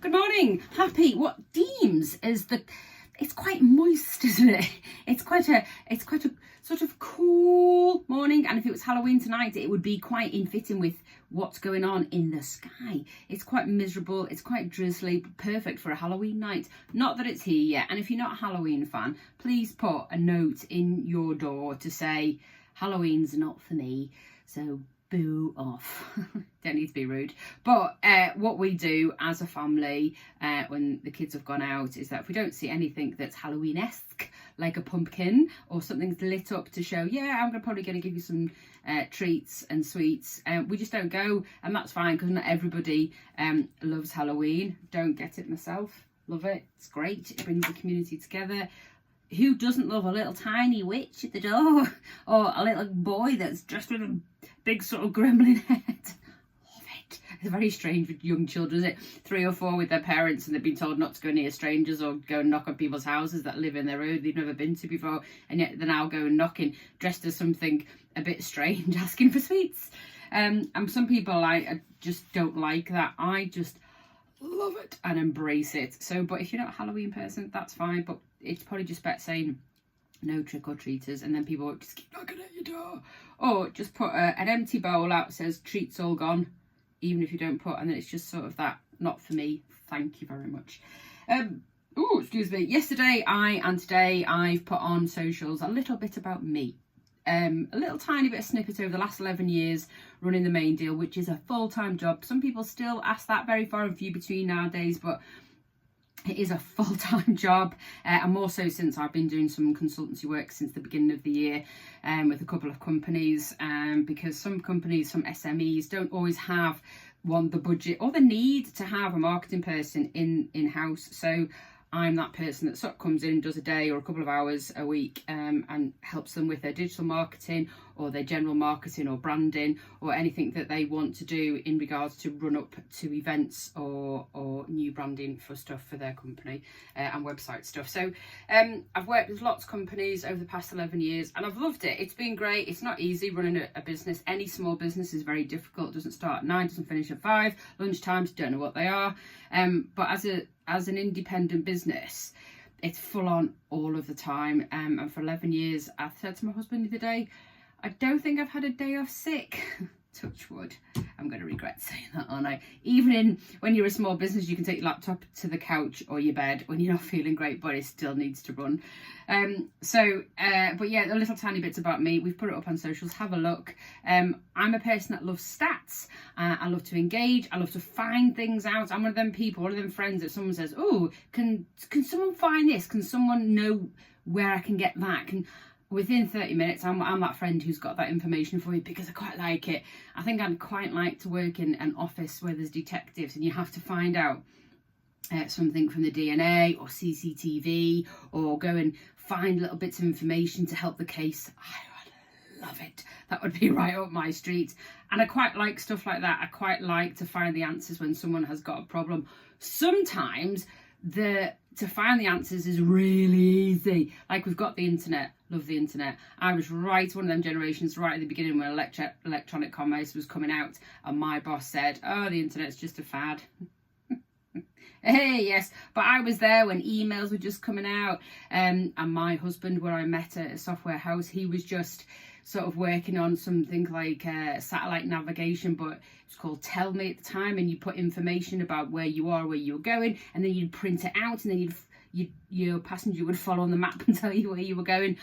Good morning. Happy. What deems is the. It's quite moist, isn't it? It's quite a sort of cool morning. And if it was Halloween tonight, it would be quite in fitting with what's going on in the sky. It's quite miserable. It's quite drizzly. Perfect for a Halloween night. Not that it's here yet. And if you're not a Halloween fan, please put a note in your door to say Halloween's not for me. So boo off. Don't need to be rude. But what we do as a family when the kids have gone out is that if we don't see anything that's Halloween-esque, like a pumpkin or something's lit up to show, yeah, I'm probably going to give you some treats and sweets, we just don't go. And that's fine, because not everybody loves Halloween. Don't get it myself. Love it. It's great. It brings the community together. Who doesn't love a little tiny witch at the door? Or a little boy that's dressed with a big sort of gremlin head? Love it. It's very strange with young children, isn't it? 3 or 4 with their parents and they've been told not to go near strangers or go and knock on people's houses that live in their road they've never been to before. And yet they're now going knocking dressed as something a bit strange, asking for sweets. And some people I just don't like that. I just love it and embrace it. So, but if you're not a Halloween person, that's fine. But it's probably just better saying no trick or treaters, and then people will just keep knocking at your door. Or just put an empty bowl out that says treats all gone, even if you don't put, and then it's just sort of that, not for me, thank you very much. Oh, excuse me. Yesterday and today I've put on socials a little bit about me. A little tiny bit of snippet over the last 11 years running the main deal, which is a full-time job. Some people still ask that, very far and few between nowadays, but it is a full-time job, and more so since I've been doing some consultancy work since the beginning of the year with a couple of companies, because some companies, some SMEs don't always have the budget or the need to have a marketing person in-house. So I'm that person that sort of comes in, does a day or a couple of hours a week and helps them with their digital marketing or their general marketing or branding or anything that they want to do in regards to run up to events or new branding for stuff for their company and website stuff. So I've worked with lots of companies over the past 11 years and I've loved it. It's been great. It's not easy running a business. Any small business is very difficult. It doesn't start at 9, doesn't finish at 5. Lunchtimes, don't know what they are. But as an independent business, it's full on all of the time. And for 11 years, I said to my husband the other day, I don't think I've had a day off sick. Touch wood. I'm going to regret saying that, aren't I? Even when you're a small business, you can take your laptop to the couch or your bed when you're not feeling great, but it still needs to run. But yeah, a little tiny bits about me. We've put it up on socials. Have a look. I'm a person that loves stats. I love to engage. I love to find things out. I'm one of them people, one of them friends that someone says, oh, can someone find this? Can someone know where I can get that? Within 30 minutes, I'm that friend who's got that information for you, because I quite like it. I think I'd quite like to work in an office where there's detectives and you have to find out something from the DNA or CCTV, or go and find little bits of information to help the case. I would love it. That would be right up my street. And I quite like stuff like that. I quite like to find the answers when someone has got a problem. Sometimes to find the answers is really easy. Like, we've got the internet. Love the internet. I was one of them generations right at the beginning when electronic commerce was coming out, and my boss said, oh, the internet's just a fad. Hey, yes, but I was there when emails were just coming out, and my husband, where I met at a software house, he was just sort of working on something like satellite navigation, but it's called Tell Me at the time, and you put information about where you are, where you're going, and then you'd print it out, and then your passenger would follow on the map and tell you where you were going,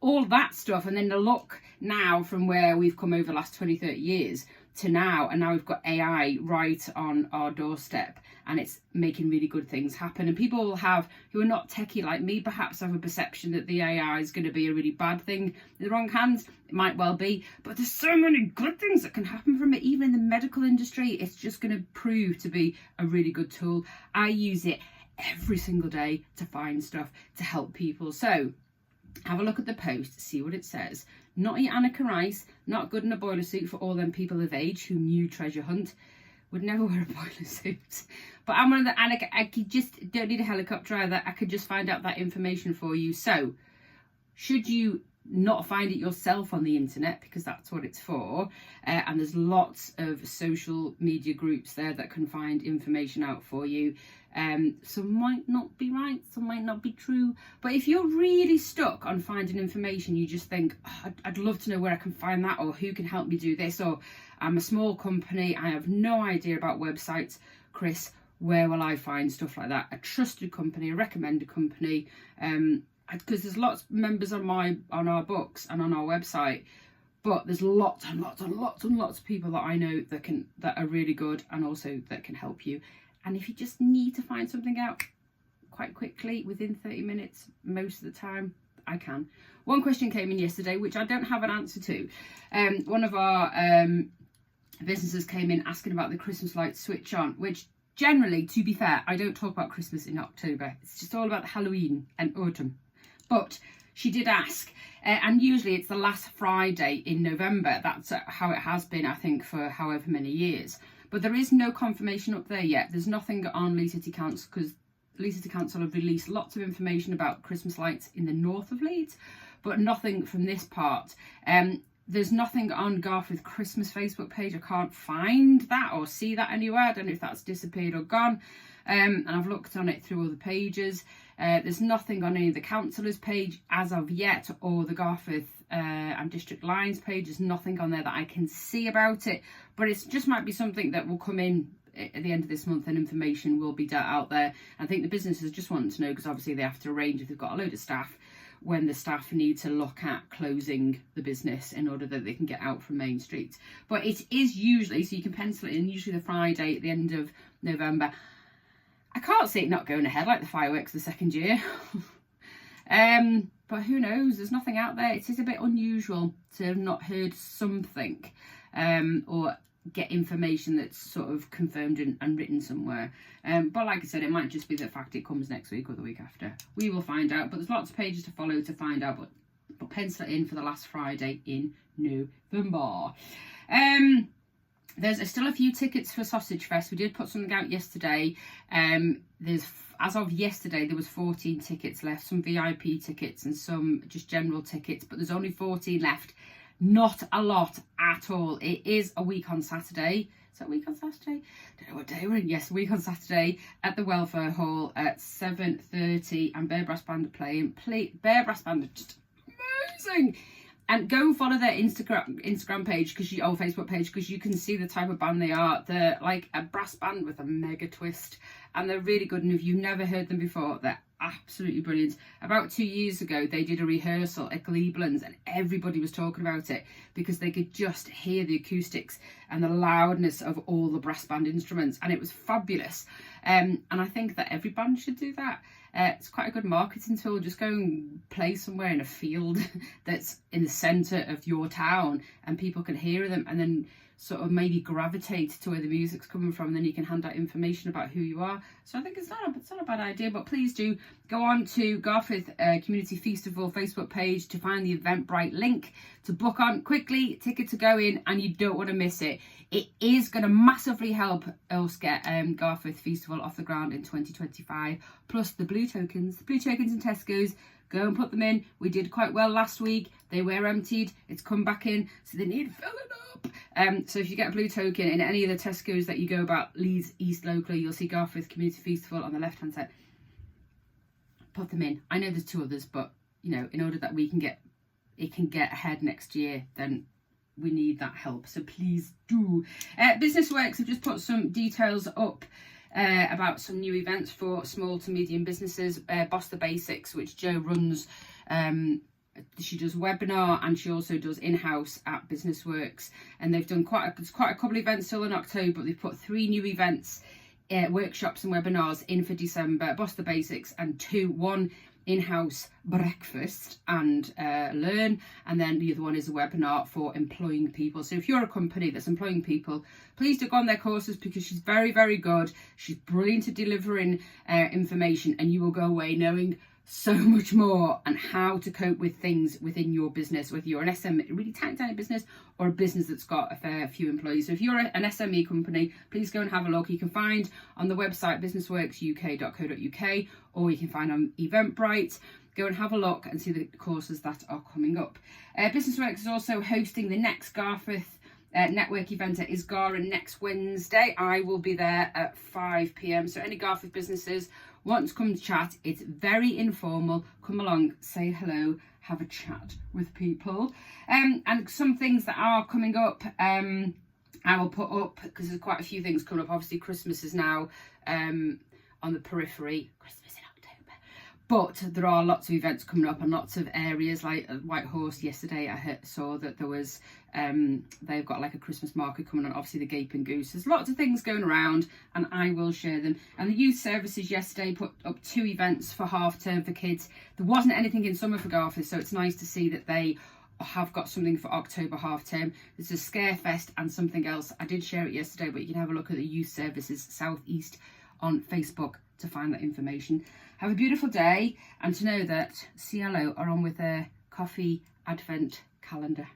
all that stuff. And then the look now from where we've come over the last 20-30 years to now, and now we've got AI right on our doorstep, and it's making really good things happen. And people who are not techie like me perhaps have a perception that the AI is going to be a really bad thing in the wrong hands. It might well be, but there's so many good things that can happen from it. Even in the medical industry, it's just going to prove to be a really good tool. I use it every single day to find stuff to help people. So have a look at the post, see what it says. Not your Annika Rice, not good in a boiler suit for all them people of age whom you treasure hunt. Would never wear a boiler suit. But I'm one of the Annika, I don't need a helicopter either. I could just find out that information for you. So should you not find it yourself on the internet, because that's what it's for, and there's lots of social media groups there that can find information out for you. Some might not be right, some might not be true, but if you're really stuck on finding information, you just think, oh, I'd love to know where I can find that, or who can help me do this, or I'm a small company, I have no idea about websites, Chris, where will I find stuff like that? A trusted company, a recommended company, because there's lots of members on our books and on our website, but there's lots and lots and lots and lots of people that I know that are really good, and also that can help you. And if you just need to find something out quite quickly, within 30 minutes, most of the time, I can. One question came in yesterday, which I don't have an answer to. One of our businesses came in asking about the Christmas lights switch on, which generally, to be fair, I don't talk about Christmas in October. It's just all about Halloween and autumn. But she did ask, and usually it's the last Friday in November. That's how it has been, I think, for however many years. But there is no confirmation up there yet. There's nothing on Leeds City Council, because Leeds City Council have released lots of information about Christmas lights in the north of Leeds, but nothing from this part. There's nothing on Garforth Christmas Facebook page. I can't find that or see that anywhere. I don't know if that's disappeared or gone. And I've looked on it through other pages. There's nothing on any of the councillors' page as of yet, or the Garforth and District Lines page. There's nothing on there that I can see about it, but it just might be something that will come in at the end of this month, and information will be out there. I think the businesses just want to know, because obviously they have to arrange, if they've got a load of staff, when the staff need to look at closing the business in order that they can get out from Main Street. But it is usually, so you can pencil it in, usually the Friday at the end of November. I can't see it not going ahead like the fireworks the second year. But who knows? There's nothing out there. It is a bit unusual to have not heard something, or get information that's sort of confirmed and written somewhere. But like I said, it might just be the fact it comes next week or the week after. We will find out. But there's lots of pages to follow to find out. But pencil it in for the last Friday in November. There's still a few tickets for Sausage Fest. We did put something out yesterday. As of yesterday, there was 14 tickets left, some VIP tickets and some just general tickets, but there's only 14 left. Not a lot at all. It is a week on Saturday. Is that a week on Saturday? Don't know what day we're in. Yes, a week on Saturday at the Welfare Hall at 7:30, and Bear Brass Band are playing. Bear Brass Band are just amazing. And go and follow their Instagram page, or Facebook page, because you can see the type of band they are. They're like a brass band with a mega twist, and they're really good. And if you've never heard them before, they're absolutely brilliant. About 2 years ago, they did a rehearsal at Gleeblands, and everybody was talking about it because they could just hear the acoustics and the loudness of all the brass band instruments, and it was fabulous. And I think that every band should do that. It's quite a good marketing tool. Just go and play somewhere in a field that's in the centre of your town, and people can hear them, and then sort of maybe gravitate to where the music's coming from, and then you can hand out information about who you are. So I think it's not a bad idea. But please do go on to Garforth Community Festival Facebook page to find the Eventbrite link to book on quickly. Ticket to go in, and you don't want to miss it. It is going to massively help us get Garforth Festival off the ground in 2025. Plus the blue tokens in Tesco's. Go and put them in. We did quite well last week. They were emptied. It's come back in, so they need filling up. So if you get a blue token in any of the Tesco's that you go about Leeds East locally, you'll see Garforth Community Festival on the left-hand side. Put them in. I know there's two others, but you know, in order that we can get ahead next year, then we need that help. So please do. Business Works have just put some details up about some new events for small to medium businesses. Boss the Basics, which Jo runs, she does webinar, and she also does in-house at Business Works, and they've done quite a couple of events still in October, but they've put 3 new events, workshops and webinars in for December. Boss the Basics and one in-house breakfast and learn, and then the other one is a webinar for employing people. So if you're a company that's employing people, please do go on their courses, because she's very, very good. She's brilliant at delivering information, and you will go away knowing so much more on how to cope with things within your business, whether you're an SME, really tiny business, or a business that's got a fair few employees. So if you're an SME company, please go and have a look. You can find on the website businessworksuk.co.uk, or you can find on Eventbrite. Go and have a look and see the courses that are coming up. Businessworks is also hosting the next Garforth network event at Isgara next Wednesday. I will be there at 5 p.m. So any Garforth businesses want to come to chat, it's very informal. Come along, say hello, have a chat with people. And some things that are coming up, I will put up, because there's quite a few things coming up. Obviously Christmas is now on the periphery. Christmas in October. But there are lots of events coming up and lots of areas, like White Horse yesterday I saw that there was, they've got like a Christmas market coming on, obviously the Gaping Goose. There's lots of things going around and I will share them. And the youth services yesterday put up 2 events for half term for kids. There wasn't anything in summer for Garforth, so it's nice to see that they have got something for October half term. There's a Scare Fest and something else. I did share it yesterday, but you can have a look at the youth services South East on Facebook to find that information. Have a beautiful day, and to know that CLO are on with their coffee advent calendar.